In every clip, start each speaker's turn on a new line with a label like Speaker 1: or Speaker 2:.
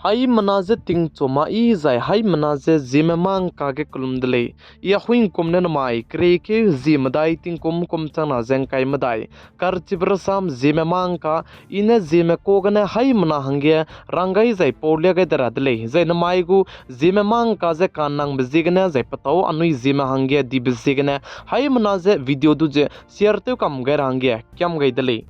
Speaker 1: Hai manaze ting choma I zai hai manaze Zeme mang kage kulumdele ia huing komne namai kreke zimadai ting kom chana zeng kai madai kar chibrasam Zeme mang ka ine Zeme kogane hai mana hange rangai zai polya ga daradle zai namai gu Zeme mang ka ze kanang bezigane zai patau anui Zeme hange di bezigane hai manaze video du je share te kam ga range kyam ga dele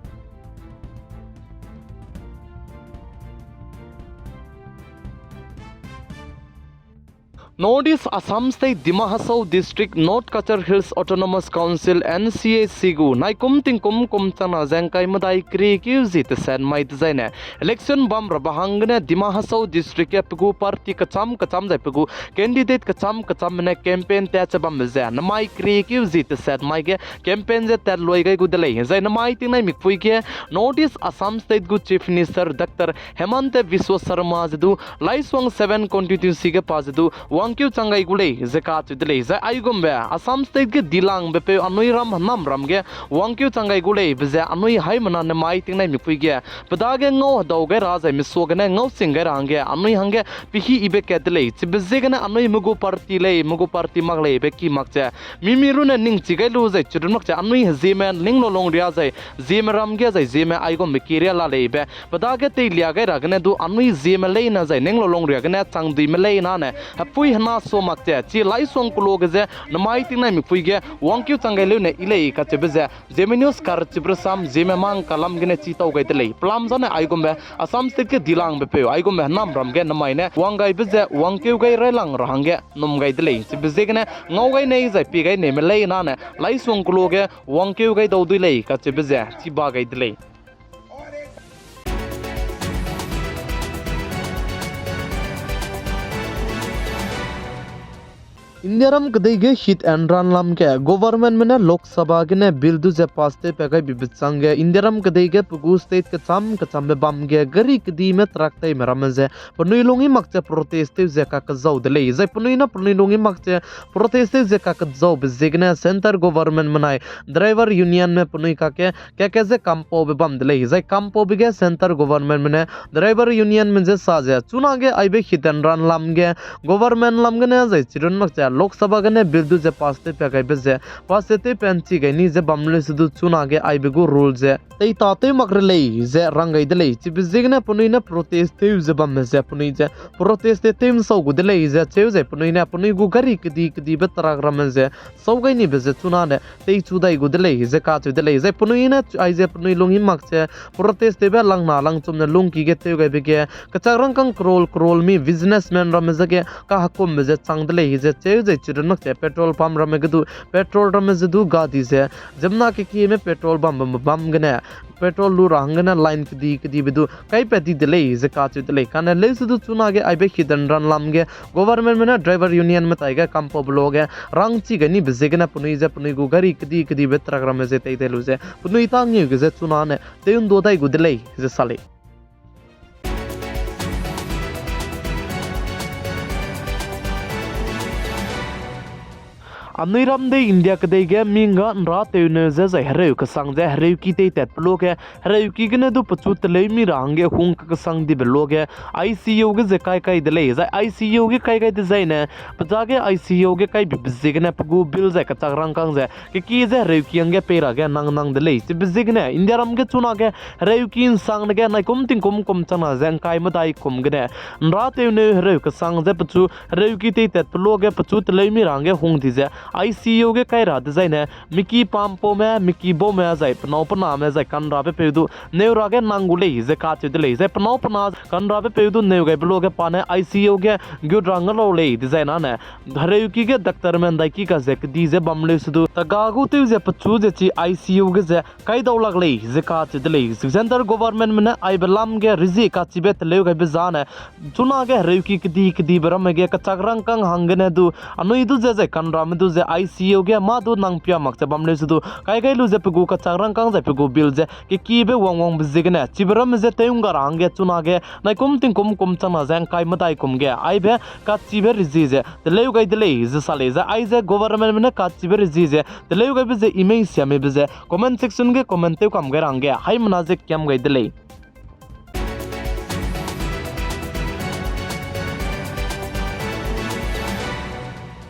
Speaker 1: Northeast Assam State Dimahasau District North Kachar Hills Autonomous Council NCAC gu naikum tingkum chana zengkai madai kri zit sen mai design election bam rabahangne Dimahasau District pegu party kacham zai pegu candidate kacham ne campaign ta chabam ze namai kri zit sen mai ge campaign ze tar loi gai gu delai zai namai ting nai mikpui ke Northeast Assam State gu Chief Minister Dr. Hemant Biswa Sarma du Laisong 7 constituency ge pazdu Wangkyu changai gulei zekat dile za aigom be Assam State ge dilang be pe anui ram nam ram ge wangkyu changai gulei be za anui hai mana ne mai ting nai mikui ge pada ge ngo dau ge ra zai miso ge ne ngo sing ge rang ge anui hange pihi ibe ke dile chi be ze ge ne anui mugu party mag le be ki mag cha mimiru ne ning chi ge lu zai chudun mak cha anui Zeme ling lo long ria zai Zeme ram ge zai Zeme aigom be kiria la le be pada ge te lia ge ra ge ne du anui Zeme le na zai ning lo long ria ge ne chang di me le na ne hapui hana so makte chi Laisong kulo ge namai ting nai mikpui ge wangkyu changai le ne ilei ka che beze Zeme news kar chibrasam Zeme mang kalam ge ne chi tau gai tele plam zane aigom be Assam State ke dilang be pe aigom be nam ram ge namai ne wangai beze wangkyu gai relang rahang ge num gai tele chi beze ge ne ngau gai nei zai pi gai ne me le na ne Laisong kulo ge wangkyu gai dau dui le ka che beze chi ba gai tele Indiaram kadege hit and run lam ke government mena Lok Sabha ge ne bill du je paste pe gai bibitsang ge Indiaram kadege pugu state ke cham be bam ge gari kdi me trak tai meram je punui longi makche protest je ka zau de le je punui longi makche protest je ka zau be zigne center government manai driver union me punui ka ke je kampo be bam de le je kampo be ge center government mena driver union me je sa je chuna ge aibe hit and run lam ge government lam ge ne je chirun makche Lok Sabha gane bildu je paste pe gai beze paste te penchi gai ni je bamle sudu chuna ge ai begu rule je tei ta te makrele je rangai dele chi bizigne punui na protest te je bam je punui je protest te tem sau gu dele je cheu je punui na punui gu gari kdi be tarak ram je sau gai ni beze chuna ne tei chudai gu dele je ka chu dele je punui na ai je punui lungi mak che protest te be lang na lang chum ne lung ki ge te gai be ge kacharang kang krol mi businessman ram je ge ka hakum je chang dele je cheu je chirnak che petrol pump ram ge du petrol ram je du ga di je jamna ke ki me petrol bam gane petrol lu rang na line kdi bedu kai peti dele je ka chu dele kan le su du chuna ge ai be khidan ran lam ge government me na driver union me tai ge kampo blog ge rang chi ge ni beze ge na punui gu gari kdi be tragram je tai telu je punui tang ni ge je chuna ne teun do dai gu dele je sale Amiram de India kadege minga nra teune ze hereu ka sang je hereu ki te tet bloge hereu ki gene du pachu tele mi range hung ka sang di bloge ICU ge ze kai de le za ICU ge kai de zai ne pajage ICU ge kai bizig ne pagu bil ze ka chagrang kang ze ki ze hereu ki ange pera ge nang de le ti bizig ne India ram ge chuna ge hereu ki sang ne ge nai kum ting kum chana zeng kai ma dai kum ge ne nra teune hereu ka sang je pachu hereu ki te tet bloge pachu tele mi range hung di ze ICU ge kai ra design hai Miki pampo me Miki bo me zai pnau pana me zai kan ra pe pedu neu ra ge nangule ze ka che dele zai pnau pana kan ra pe pedu neu ge blo ge pane ICU ge gyud rang lo le design na dhare ki ge daktar me dai ki ka ze di ze bamle sudu tagagu te ze pachu ze chi ICU ge ze kai dau lag le ze ka che dele center government me na ai belam ge rizi ka chi bet le ge bezan hai chuna ge re ki kdi bram ge ka chagrang kang hangene du anui du ze kan ra me du ze ICU ge ma du nang pya mak cha bamle su du kai lu je pegu ka changrang kang ja pegu bil je ki be wang bizigna chibram je teung ga rang ge chuna ge nai kum ting kum chana jang kai matai kum ge ai be ka chiber ji je de leu gai de le je sale je ai je government me ka chiber ji je de leu gai be je email sia me be je comment section ge comment te kam ge rang ge hai mna je kyam gai de le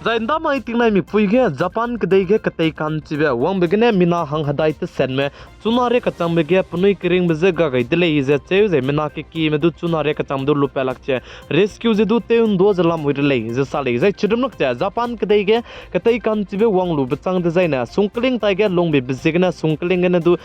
Speaker 1: Zainda mai tingnai mi puige Japan kdege katei kanchibe wang begene mina hang hadai te senme chunare kachang bege punui kiring beze ga gai dele ize cheu ze mina ke ki medu chunare kachang du lupelak che rescue ze du teun do zalam wirle ze sale ze chidumnak che Japan kdege katei kanchibe wang lu bechang de zaina sungkling taige longbe bezegna sungkling ne du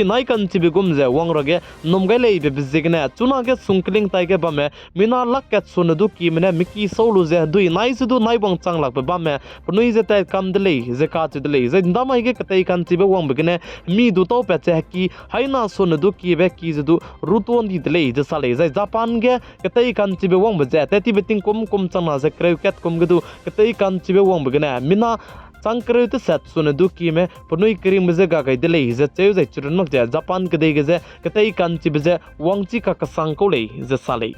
Speaker 1: nai kanchibe gumze wang roge nomgai le be bezegna chunage sungkling taige bame mina lakkat sunadu ki mena miki solu ze du nai su du nai bang chang lak bame punui ze tai kam dele ze ka chu dele ze ndamai ge katei kanchibe wang begene mi du to pe che ki haina sunadu ki be ki ze du ruton di dele ze sale ze Japan ge katei kanchibe wang be ze teti beting kum chana ze kreuket kum ge du katei kanchibe wang begene mina Sankre te set sunadu ki me punui kiring beze ga gai dele ze cheu ze churunok je Japan kdei ge ze katei kanchibe ze wangchi ka kasang ko le ze sale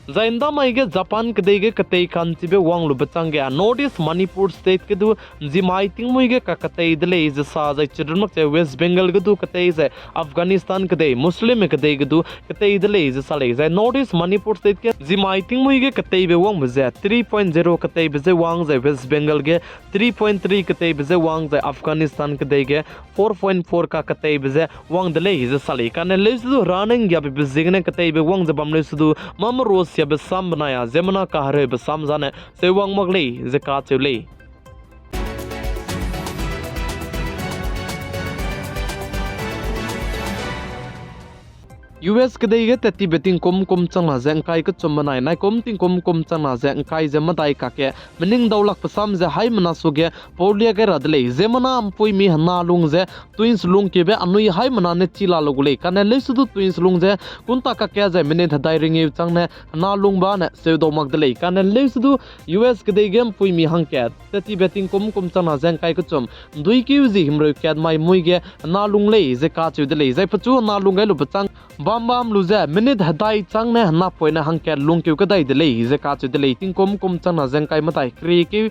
Speaker 1: Zainda maige Japan kdege katei kanchibe wang lu bachange notice Manipur state ke du Zimai tingmuige ka katei dele is sa zai chidrmak che West Bengal ke du katei ze Afghanistan kdei Muslim kdei ke du katei dele is sale zai notice Manipur state ke Zimai tingmuige katei be wang beze 3.0 katei beze wang zai West Bengal ge 3.3 katei beze wang zai Afghanistan kdei ge 4.4 ka katei beze wang dele is sale kan le su running ya be bezigne katei be wang zabam le su mamros ya besam banaya zemana kahre besam zane sewang maglei zeka chule US kdege teti beting kum changna zeng kai ka chumbanai nai kum ting kum changna zeng kai zema dai ka ke mening dawlak pasam ze hai mana suge polia ke radle zemana ampui mi hna lung ze twins lung ke be anui hai mana ne chila logule kan le sudu twins lung ze kunta ka ke ze mene thadai ringi changne na lung ba ne seudo magdle kan le sudu US kdege ampui mi hang ke teti beting kum changna zeng kai ka chum dui ki uzi himro ke mai muige na lung le ze ka chu de le zai pchu na lung ga lu pachang bam luze minute hadai changne na poina hangke lungkeu kadai dele ze ka chu dele ting kum changna jengkai matai kri ki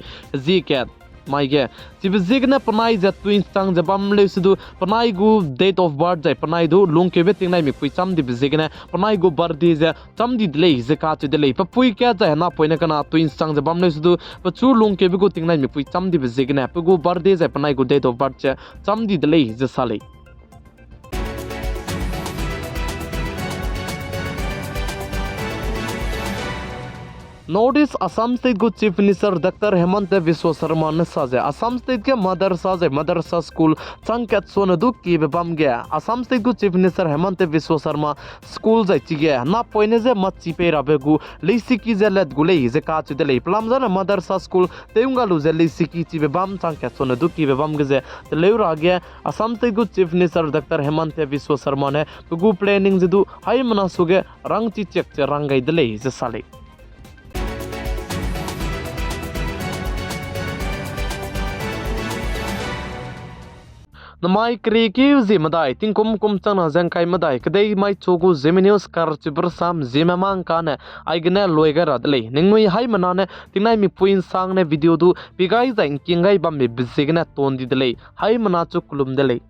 Speaker 1: ji ket mai ge sibzigna panai za twins chang za bam le sudu panai gu date of birth jai panai du lungkeu be tingnai mi pui cham di bizigna panai gu birthday za cham di dele ze ka chu dele pa pui kya za na poina kana twins chang za bam le sudu pa chu lungkeu be gu tingnai mi pui cham di bizigna pa gu birthday za panai gu date of birth cha cham di dele ze sale Notice Assam State go Chief Minister Dr. Hemant Biswa Sharma ne saje Assam State ke madrasa school changkat sonadu ki bebam ge Assam State go Chief Minister Hemant Biswa Sharma school jai chige na poine je mat chipe rabegu leisiki je let gule je ka chu de le plamza na madrasa school teunga lu je leisiki chi bebam changkat sonadu ki bebam ge je leura ge Assam State go Chief Minister Dr. Hemant Biswa Sharma ne gu planning je du hai mana suge rang chi chek che rangai de le je sale Namai kriki uzi madai ting kum chana jang kai madai kadai mai chogu Zeme kar chibur sam Zeme mang kane aigne loiga radle ningmui hai manane tingnai mi puin sang ne video du bigai jang kingai bam mi bisigna ton di dele hai mana chu kulum dele